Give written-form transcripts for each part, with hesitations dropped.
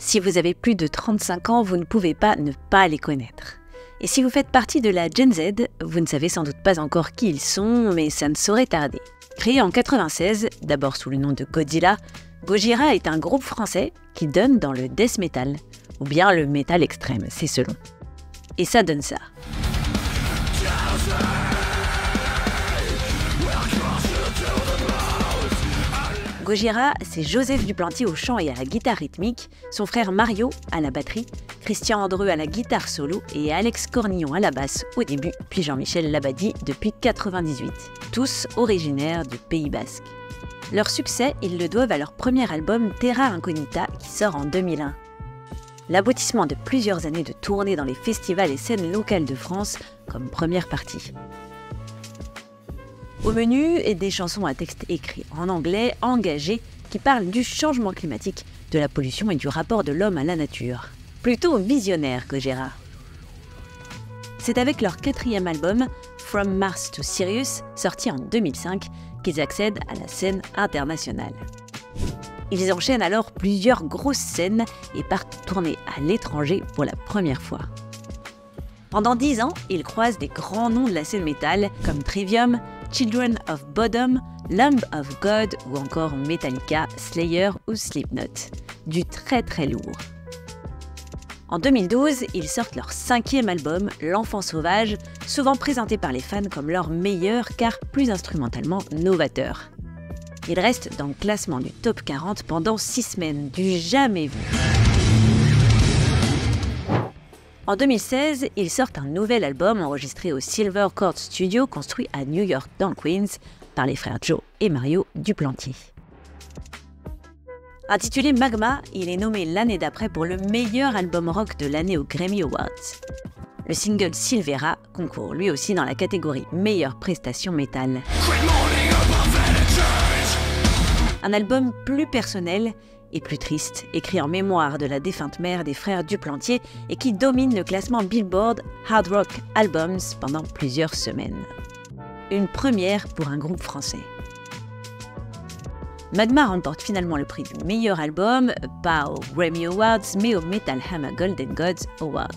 Si vous avez plus de 35 ans, vous ne pouvez pas ne pas les connaître. Et si vous faites partie de la Gen Z, vous ne savez sans doute pas encore qui ils sont, mais ça ne saurait tarder. Créé en 96, d'abord sous le nom de Godzilla, Gojira est un groupe français qui donne dans le death metal, ou bien le metal extrême, c'est selon. Et ça donne ça. Gojira, c'est Joseph Duplantier au chant et à la guitare rythmique, son frère Mario à la batterie, Christian Andreu à la guitare solo et Alex Cornillon à la basse au début, puis Jean-Michel Labadie depuis 98, tous originaires du Pays Basque. Leur succès, ils le doivent à leur premier album Terra Incognita qui sort en 2001. L'aboutissement de plusieurs années de tournées dans les festivals et scènes locales de France comme première partie. Au menu, des chansons à texte écrit en anglais, engagées, qui parlent du changement climatique, de la pollution et du rapport de l'homme à la nature. Plutôt visionnaire, Gojira. C'est avec leur 4e album, From Mars to Sirius, sorti en 2005, qu'ils accèdent à la scène internationale. Ils enchaînent alors plusieurs grosses scènes et partent tourner à l'étranger pour la première fois. Pendant 10 ans, ils croisent des grands noms de la scène métal comme Trivium, Children of Bodom, Lamb of God ou encore Metallica, Slayer ou Slipknot. Du très très lourd. En 2012, ils sortent leur 5e album, L'Enfant Sauvage, souvent présenté par les fans comme leur meilleur car plus instrumentalement novateur. Ils restent dans le classement du top 40 pendant 6 semaines, du jamais vu. En 2016, ils sortent un nouvel album enregistré au Silver Chord Studio construit à New York dans le Queens par les frères Joe et Mario Duplantier. Intitulé Magma, il est nommé l'année d'après pour le meilleur album rock de l'année aux Grammy Awards. Le single Silvera concourt lui aussi dans la catégorie meilleure prestation métal. Un album plus personnel et plus triste, écrit en mémoire de la défunte mère des frères Duplantier et qui domine le classement Billboard Hard Rock Albums pendant plusieurs semaines. Une première pour un groupe français. Magma remporte finalement le prix du meilleur album, pas aux Grammy Awards, mais aux Metal Hammer Golden Gods Awards.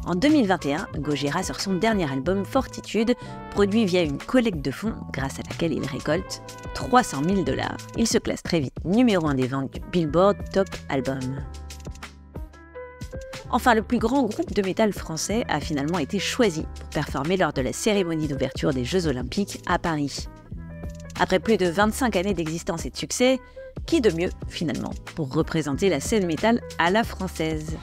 En 2021, Gojira sort son dernier album Fortitude, produit via une collecte de fonds grâce à laquelle il récolte 300 000 $. Il se classe très vite numéro 1 des ventes du Billboard Top Album. Enfin, le plus grand groupe de métal français a finalement été choisi pour performer lors de la cérémonie d'ouverture des Jeux Olympiques à Paris. Après plus de 25 années d'existence et de succès, qui de mieux finalement pour représenter la scène métal à la française ?